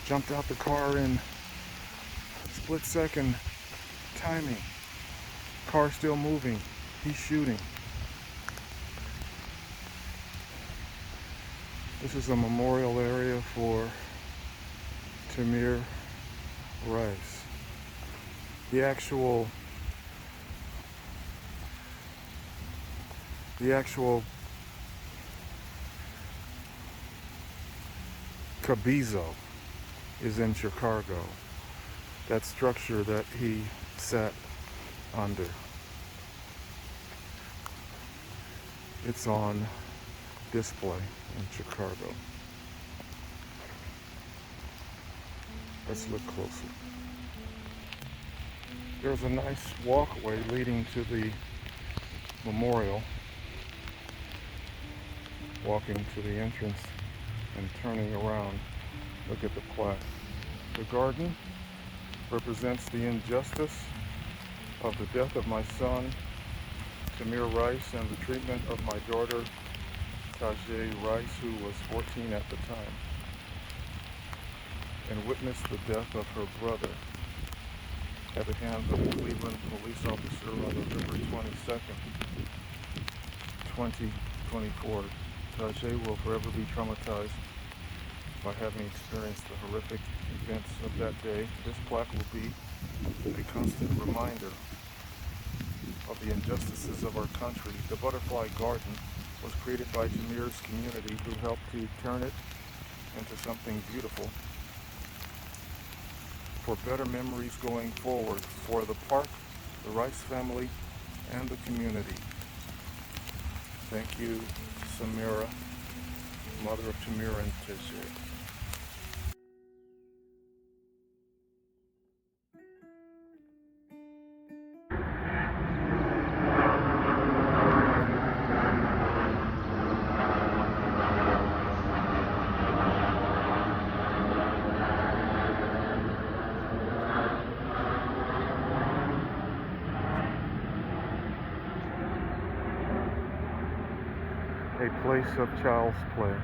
Jumped out the car in split-second timing. Car still moving. He's shooting. This is a memorial area for Tamir Rice. The actual Cabizo is in Chicago. That structure that he sat under. It's on display in Chicago. Let's look closer. There's a nice walkway leading to the memorial. Walking to the entrance and turning around. Look at the plaque. The garden represents the injustice of the death of my son, Tamir Rice, and the treatment of my daughter, Tamir Rice, who was 14 at the time, and witnessed the death of her brother at the hands of a Cleveland police officer on November 22nd, 2024. Tajay will forever be traumatized by having experienced the horrific events of that day. This plaque will be a constant reminder of the injustices of our country. The Butterfly Garden was created by Tamir's community, who helped to turn it into something beautiful for better memories going forward for the park, the Rice family, and the community. Thank you, Samira, mother of Tamir and Tajay. A place of child's play.